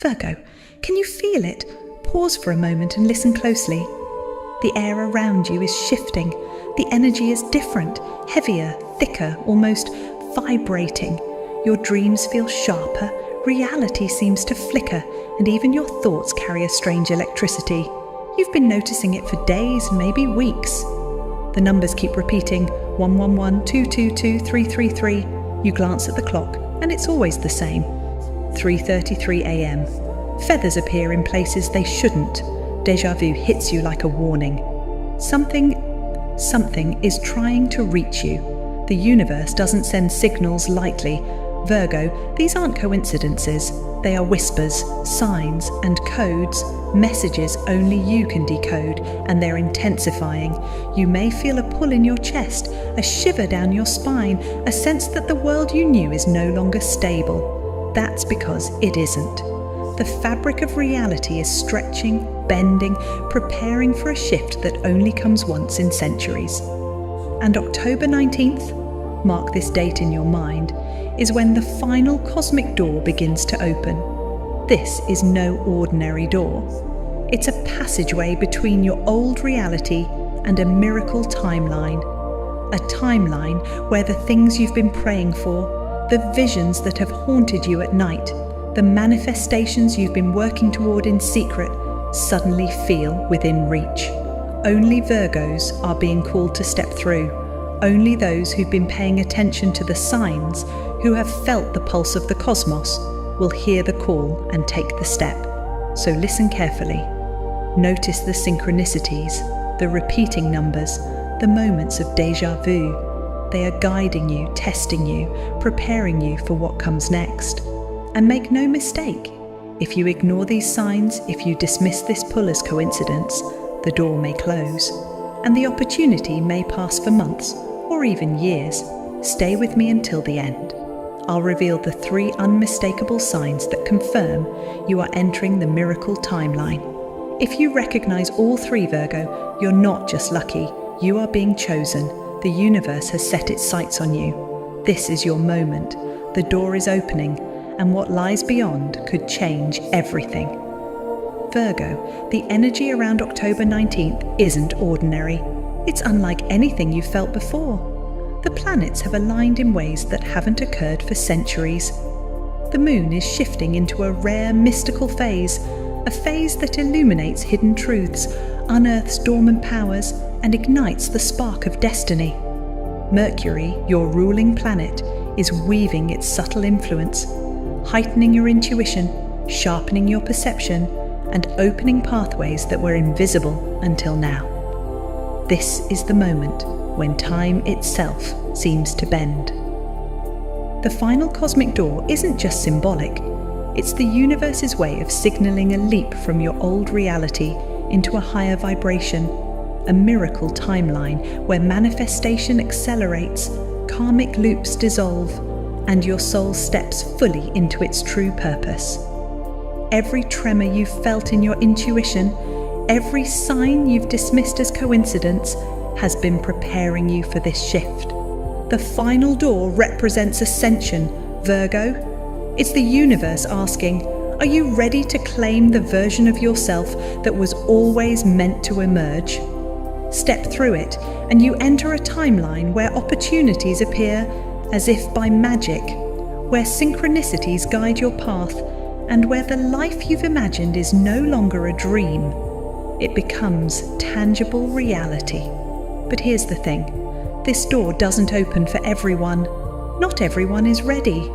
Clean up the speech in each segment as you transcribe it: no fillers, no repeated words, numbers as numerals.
Virgo, can you feel it? Pause for a moment and listen closely. The air around you is shifting. The energy is different, heavier, thicker, almost vibrating. Your dreams feel sharper, reality seems to flicker, and even your thoughts carry a strange electricity. You've been noticing it for days, maybe weeks. The numbers keep repeating, 111, 222, 333. You glance at the clock, and it's always the same. 3:33 a.m. Feathers appear in places they shouldn't. Deja vu hits you like a warning. Something is trying to reach you. The universe doesn't send signals lightly. Virgo, these aren't coincidences. They are whispers, signs, and codes, messages only you can decode, and they're intensifying. You may feel a pull in your chest, a shiver down your spine, a sense that the world you knew is no longer stable. That's because it isn't. The fabric of reality is stretching, bending, preparing for a shift that only comes once in centuries. And October 19th, mark this date in your mind, is when the final cosmic door begins to open. This is no ordinary door. It's a passageway between your old reality and a miracle timeline. A timeline where the things you've been praying for, the visions that have haunted you at night, the manifestations you've been working toward in secret, suddenly feel within reach. Only Virgos are being called to step through. Only those who've been paying attention to the signs, who have felt the pulse of the cosmos, will hear the call and take the step. So listen carefully. Notice the synchronicities, the repeating numbers, the moments of deja vu. They are guiding you, testing you, preparing you for what comes next. And make no mistake, if you ignore these signs, if you dismiss this pull as coincidence, the door may close, and the opportunity may pass for months or even years. Stay with me until the end. I'll reveal the 3 unmistakable signs that confirm you are entering the miracle timeline. If you recognize all 3, Virgo, you're not just lucky, you are being chosen. The universe has set its sights on you. This is your moment. The door is opening, and what lies beyond could change everything. Virgo, the energy around October 19th isn't ordinary. It's unlike anything you've felt before. The planets have aligned in ways that haven't occurred for centuries. The moon is shifting into a rare mystical phase, a phase that illuminates hidden truths, unearths dormant powers, and ignites the spark of destiny. Mercury, your ruling planet, is weaving its subtle influence, heightening your intuition, sharpening your perception, and opening pathways that were invisible until now. This is the moment when time itself seems to bend. The final cosmic door isn't just symbolic, it's the universe's way of signaling a leap from your old reality into a higher vibration, a miracle timeline where manifestation accelerates, karmic loops dissolve, and your soul steps fully into its true purpose. Every tremor you've felt in your intuition, every sign you've dismissed as coincidence, has been preparing you for this shift. The final door represents ascension, Virgo. It's the universe asking, are you ready to claim the version of yourself that was always meant to emerge? Step through it, and you enter a timeline where opportunities appear as if by magic, where synchronicities guide your path, and where the life you've imagined is no longer a dream. It becomes tangible reality. But here's the thing, this door doesn't open for everyone. Not everyone is ready.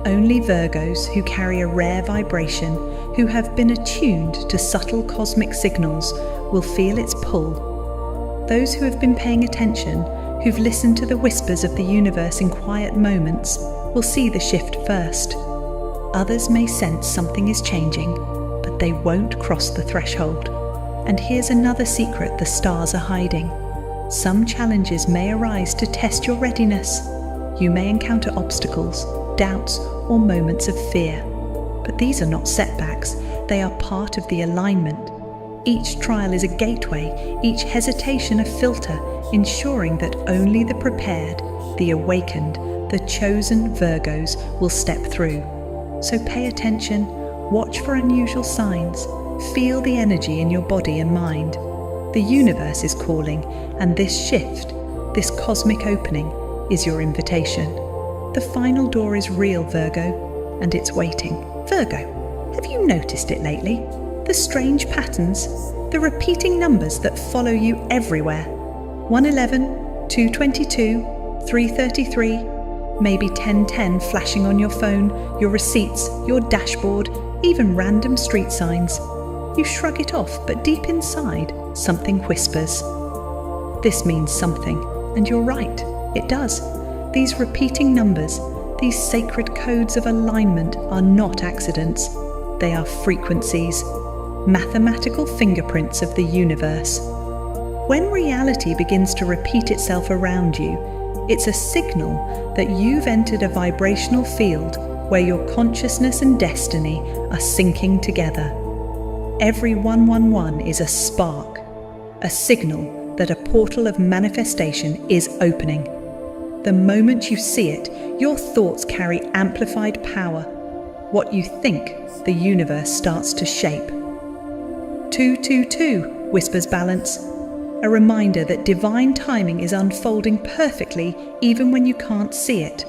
Only Virgos who carry a rare vibration, who have been attuned to subtle cosmic signals, will feel its pull. Those who have been paying attention, who've listened to the whispers of the universe in quiet moments, will see the shift first. Others may sense something is changing, but they won't cross the threshold. And here's another secret the stars are hiding. Some challenges may arise to test your readiness. You may encounter obstacles, doubts, or moments of fear. But these are not setbacks, they are part of the alignment. Each trial is a gateway, each hesitation a filter, ensuring that only the prepared, the awakened, the chosen Virgos will step through. So pay attention, Watch for unusual signs. Feel the energy in your body and mind. The universe is calling, and this shift, this cosmic opening, is your invitation. The final door is real, Virgo, and it's waiting. Virgo, have you noticed it lately? The strange patterns, the repeating numbers that follow you everywhere. 111, 222, 333, maybe 1010 flashing on your phone, your receipts, your dashboard, even random street signs. You shrug it off, but deep inside, something whispers. This means something, and you're right, it does. These repeating numbers, these sacred codes of alignment are not accidents. They are frequencies, mathematical fingerprints of the universe. When reality begins to repeat itself around you, it's a signal that you've entered a vibrational field where your consciousness and destiny are syncing together. Every 111 is a spark, a signal that a portal of manifestation is opening. The moment you see it, your thoughts carry amplified power. What you think, the universe starts to shape. 222, whispers balance, a reminder that divine timing is unfolding perfectly even when you can't see it.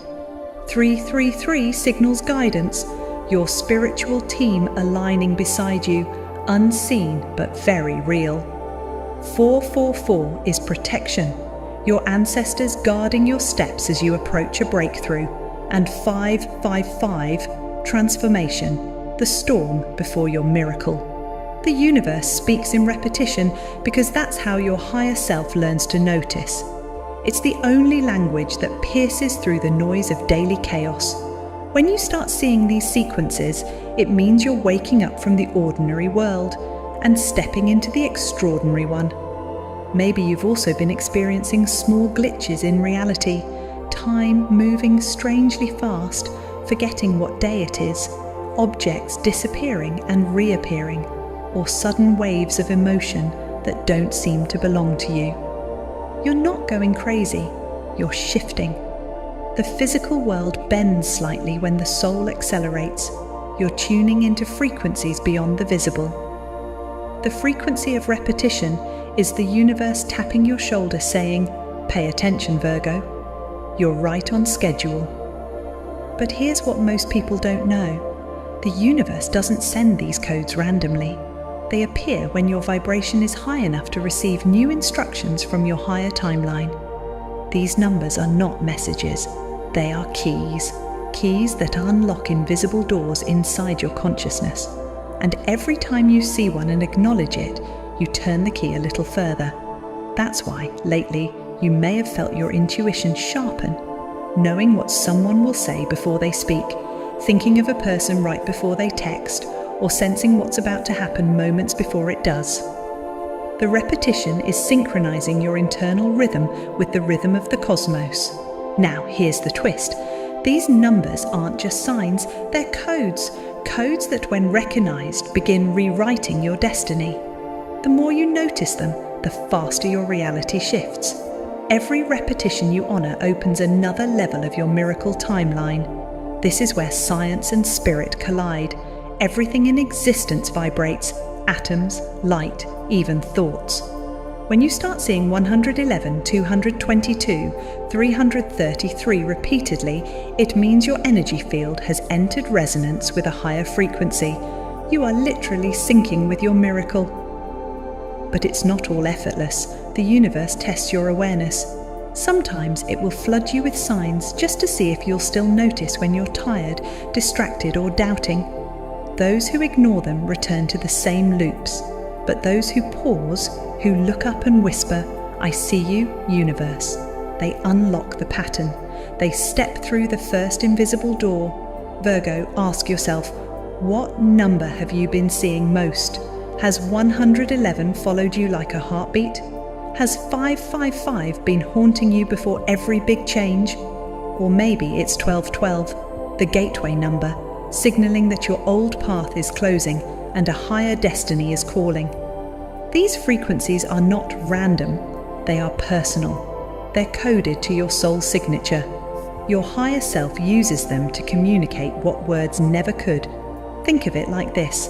333 signals guidance, your spiritual team aligning beside you, unseen but very real. 444 is protection, your ancestors guarding your steps as you approach a breakthrough. And 555, transformation, the storm before your miracle. The universe speaks in repetition because that's how your higher self learns to notice. It's the only language that pierces through the noise of daily chaos. When you start seeing these sequences, it means you're waking up from the ordinary world and stepping into the extraordinary one. Maybe you've also been experiencing small glitches in reality, time moving strangely fast, forgetting what day it is, objects disappearing and reappearing, or sudden waves of emotion that don't seem to belong to you. You're not going crazy, you're shifting. The physical world bends slightly when the soul accelerates. You're tuning into frequencies beyond the visible. The frequency of repetition is the universe tapping your shoulder saying, "Pay attention, Virgo. You're right on schedule." But here's what most people don't know. The universe doesn't send these codes randomly. They appear when your vibration is high enough to receive new instructions from your higher timeline. These numbers are not messages, they are keys. Keys that unlock invisible doors inside your consciousness. And every time you see one and acknowledge it, you turn the key a little further. That's why, lately, you may have felt your intuition sharpen, knowing what someone will say before they speak, thinking of a person right before they text, or sensing what's about to happen moments before it does. The repetition is synchronizing your internal rhythm with the rhythm of the cosmos. Now, here's the twist. These numbers aren't just signs, they're codes. Codes that, when recognized, begin rewriting your destiny. The more you notice them, the faster your reality shifts. Every repetition you honor opens another level of your miracle timeline. This is where science and spirit collide. Everything in existence vibrates, atoms, light, even thoughts. When you start seeing 111, 222, 333 repeatedly, it means your energy field has entered resonance with a higher frequency. You are literally syncing with your miracle. But it's not all effortless. The universe tests your awareness. Sometimes it will flood you with signs just to see if you'll still notice when you're tired, distracted, or doubting. Those who ignore them return to the same loops, but those who pause, who look up and whisper, "I see you, universe," they unlock the pattern. They step through the first invisible door. Virgo, ask yourself, what number have you been seeing most? Has 111 followed you like a heartbeat? Has 555 been haunting you before every big change? Or maybe it's 1212, the gateway number, signaling that your old path is closing and a higher destiny is calling. These frequencies are not random, they are personal. They're coded to your soul signature. Your higher self uses them to communicate what words never could. Think of it like this.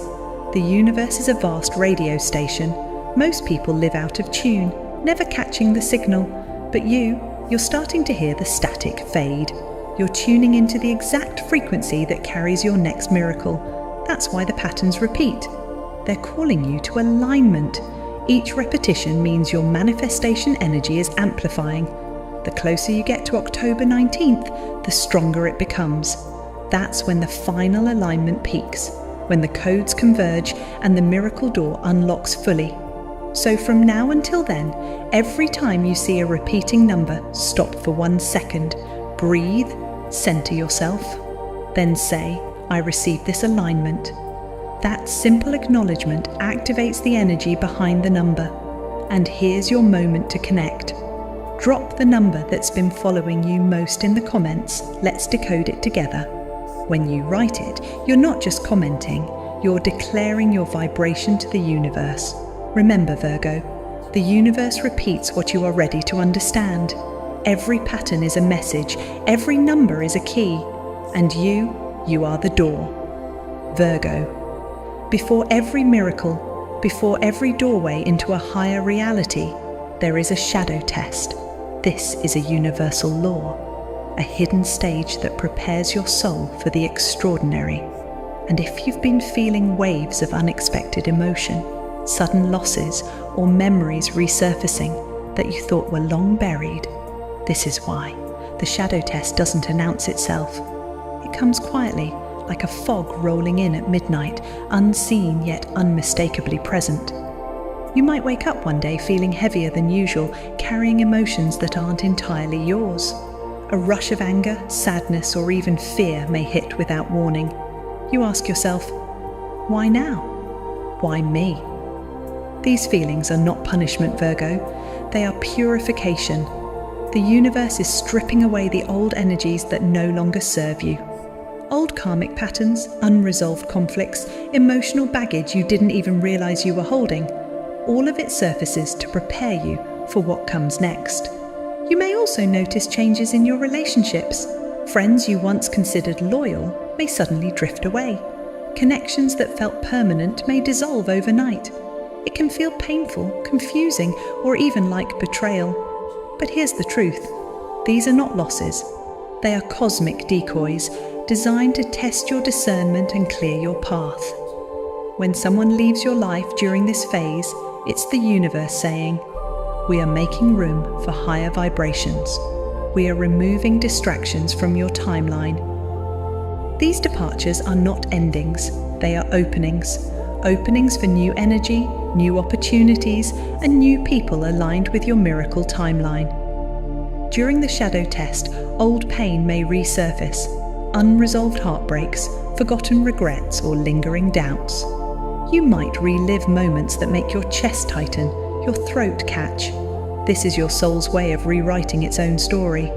The universe is a vast radio station. Most people live out of tune, never catching the signal. But you're starting to hear the static fade. You're tuning into the exact frequency that carries your next miracle. That's why the patterns repeat. They're calling you to alignment. Each repetition means your manifestation energy is amplifying. The closer you get to October 19th, the stronger it becomes. That's when the final alignment peaks, when the codes converge and the miracle door unlocks fully. So from now until then, every time you see a repeating number, stop for 1 second, breathe, center yourself, then say, I receive this alignment. That simple acknowledgement activates the energy behind the number. And here's your moment to connect. Drop the number that's been following you most in the comments. Let's decode it together. When you write it, you're not just commenting, you're declaring your vibration to the universe. Remember, Virgo, the universe repeats what you are ready to understand. Every pattern is a message, every number is a key, and you are the door. Virgo, before every miracle, before every doorway into a higher reality, there is a shadow test. This is a universal law, a hidden stage that prepares your soul for the extraordinary. And if you've been feeling waves of unexpected emotion, sudden losses, or memories resurfacing that you thought were long buried, this is why. The shadow test doesn't announce itself. It comes quietly, like a fog rolling in at midnight, unseen yet unmistakably present. You might wake up one day feeling heavier than usual, carrying emotions that aren't entirely yours. A rush of anger, sadness, or even fear may hit without warning. You ask yourself, why now? Why me? These feelings are not punishment, Virgo. They are purification. The universe is stripping away the old energies that no longer serve you. Old karmic patterns, unresolved conflicts, emotional baggage you didn't even realize you were holding. All of it surfaces to prepare you for what comes next. You may also notice changes in your relationships. Friends you once considered loyal may suddenly drift away. Connections that felt permanent may dissolve overnight. It can feel painful, confusing, or even like betrayal. But here's the truth. These are not losses. They are cosmic decoys designed to test your discernment and clear your path. When someone leaves your life during this phase, it's the universe saying, we are making room for higher vibrations. We are removing distractions from your timeline. These departures are not endings, they are openings. Openings for new energy, new opportunities, and new people aligned with your miracle timeline. During the shadow test, old pain may resurface, unresolved heartbreaks, forgotten regrets, or lingering doubts. You might relive moments that make your chest tighten, your throat catch. This is your soul's way of rewriting its own story.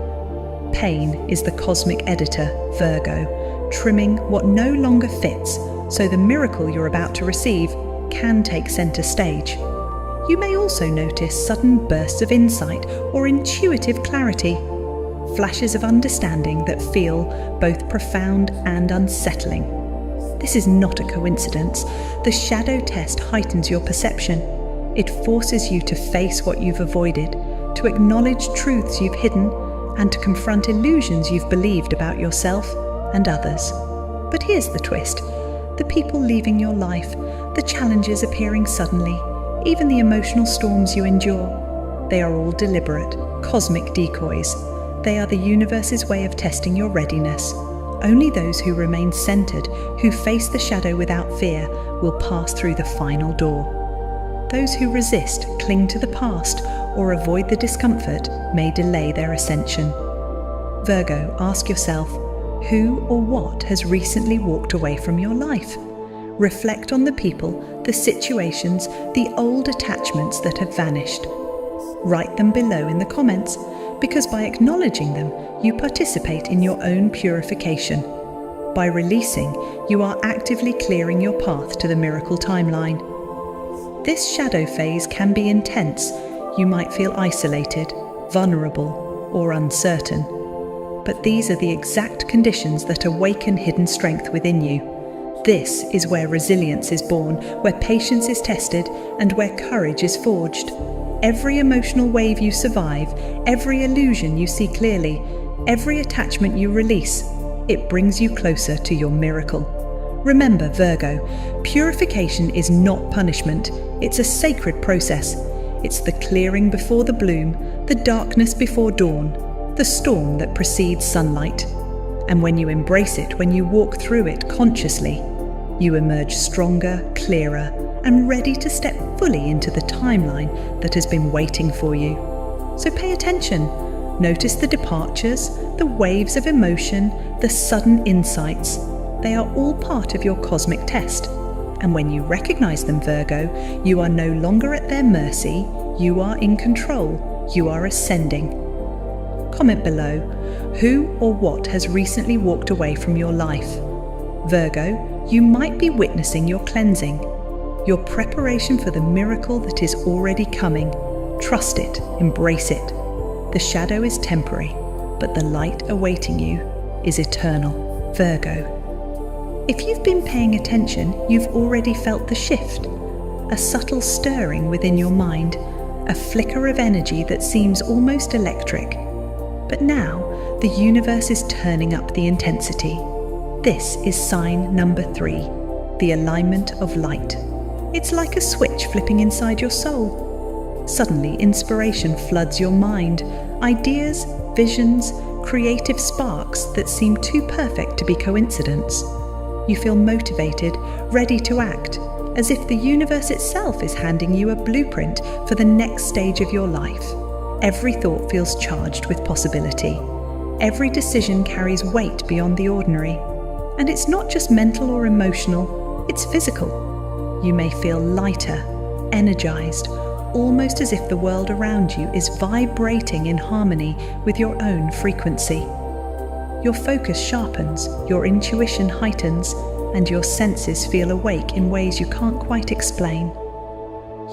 Pain is the cosmic editor, Virgo, trimming what no longer fits so the miracle you're about to receive can take center stage. You may also notice sudden bursts of insight or intuitive clarity, flashes of understanding that feel both profound and unsettling. This is not a coincidence. The shadow test heightens your perception. It forces you to face what you've avoided, to acknowledge truths you've hidden, and to confront illusions you've believed about yourself and others. But here's the twist. The people leaving your life, the challenges appearing suddenly, even the emotional storms you endure, they are all deliberate, cosmic decoys. They are the universe's way of testing your readiness. Only those who remain centered, who face the shadow without fear, will pass through the final door. Those who resist, cling to the past, or avoid the discomfort may delay their ascension. Virgo, ask yourself, who or what has recently walked away from your life? Reflect on the people, the situations, the old attachments that have vanished. Write them below in the comments, because by acknowledging them, you participate in your own purification. By releasing, you are actively clearing your path to the miracle timeline. This shadow phase can be intense. You might feel isolated, vulnerable, or uncertain. But these are the exact conditions that awaken hidden strength within you. This is where resilience is born, where patience is tested, and where courage is forged. Every emotional wave you survive, every illusion you see clearly, every attachment you release, it brings you closer to your miracle. Remember, Virgo, purification is not punishment. It's a sacred process. It's the clearing before the bloom, the darkness before dawn, the storm that precedes sunlight. And when you embrace it, when you walk through it consciously, you emerge stronger, clearer, and ready to step fully into the timeline that has been waiting for you. So pay attention. Notice the departures, the waves of emotion, the sudden insights. They are all part of your cosmic test. And when you recognize them, Virgo, you are no longer at their mercy. You are in control. You are ascending. Comment below, who or what has recently walked away from your life? Virgo, you might be witnessing your cleansing, your preparation for the miracle that is already coming. Trust it, embrace it. The shadow is temporary, but the light awaiting you is eternal. Virgo. If you've been paying attention, you've already felt the shift, a subtle stirring within your mind, a flicker of energy that seems almost electric. But now, the universe is turning up the intensity. This is sign number 3, the alignment of light. It's like a switch flipping inside your soul. Suddenly, inspiration floods your mind, ideas, visions, creative sparks that seem too perfect to be coincidence. You feel motivated, ready to act, as if the universe itself is handing you a blueprint for the next stage of your life. Every thought feels charged with possibility. Every decision carries weight beyond the ordinary. And it's not just mental or emotional, it's physical. You may feel lighter, energized, almost as if the world around you is vibrating in harmony with your own frequency. Your focus sharpens, your intuition heightens, and your senses feel awake in ways you can't quite explain.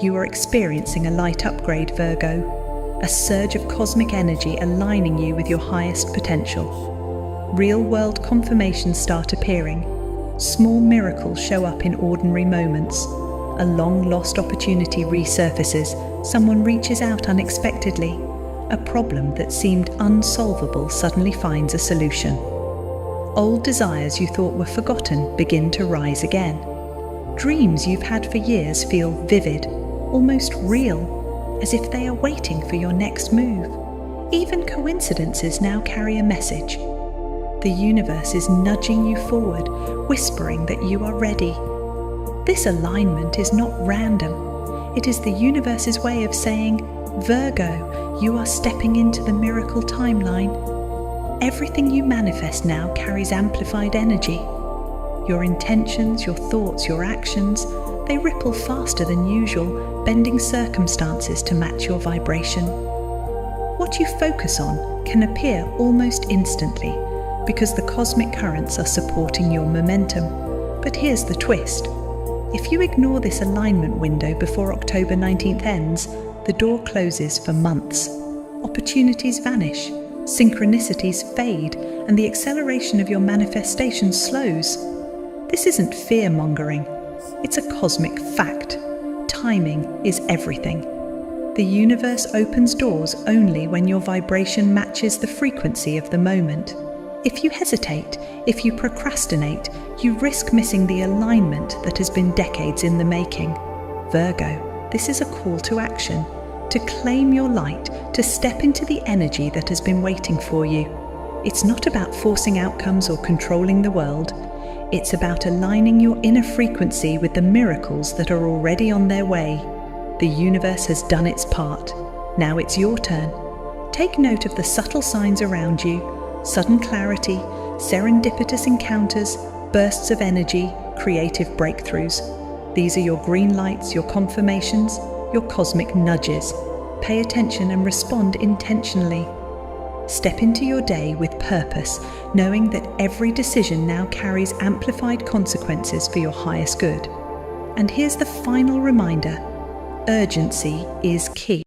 You are experiencing a light upgrade, Virgo, a surge of cosmic energy aligning you with your highest potential. Real-world confirmations start appearing. Small miracles show up in ordinary moments. A long-lost opportunity resurfaces. Someone reaches out unexpectedly. A problem that seemed unsolvable suddenly finds a solution. Old desires you thought were forgotten begin to rise again. Dreams you've had for years feel vivid, almost real, as if they are waiting for your next move. Even coincidences now carry a message. The universe is nudging you forward, whispering that you are ready. This alignment is not random. It is the universe's way of saying, Virgo, you are stepping into the miracle timeline. Everything you manifest now carries amplified energy. Your intentions, your thoughts, your actions, they ripple faster than usual, bending circumstances to match your vibration. What you focus on can appear almost instantly, because the cosmic currents are supporting your momentum. But here's the twist. If you ignore this alignment window before October 19th ends, the door closes for months. Opportunities vanish, synchronicities fade, and the acceleration of your manifestation slows. This isn't fear-mongering. It's a cosmic fact. Timing is everything. The universe opens doors only when your vibration matches the frequency of the moment. If you hesitate, if you procrastinate, you risk missing the alignment that has been decades in the making. Virgo, this is a call to action, to claim your light, to step into the energy that has been waiting for you. It's not about forcing outcomes or controlling the world. It's about aligning your inner frequency with the miracles that are already on their way. The universe has done its part. Now it's your turn. Take note of the subtle signs around you. Sudden clarity, serendipitous encounters, bursts of energy, creative breakthroughs. These are your green lights, your confirmations, your cosmic nudges. Pay attention and respond intentionally. Step into your day with purpose, knowing that every decision now carries amplified consequences for your highest good. And here's the final reminder: urgency is key.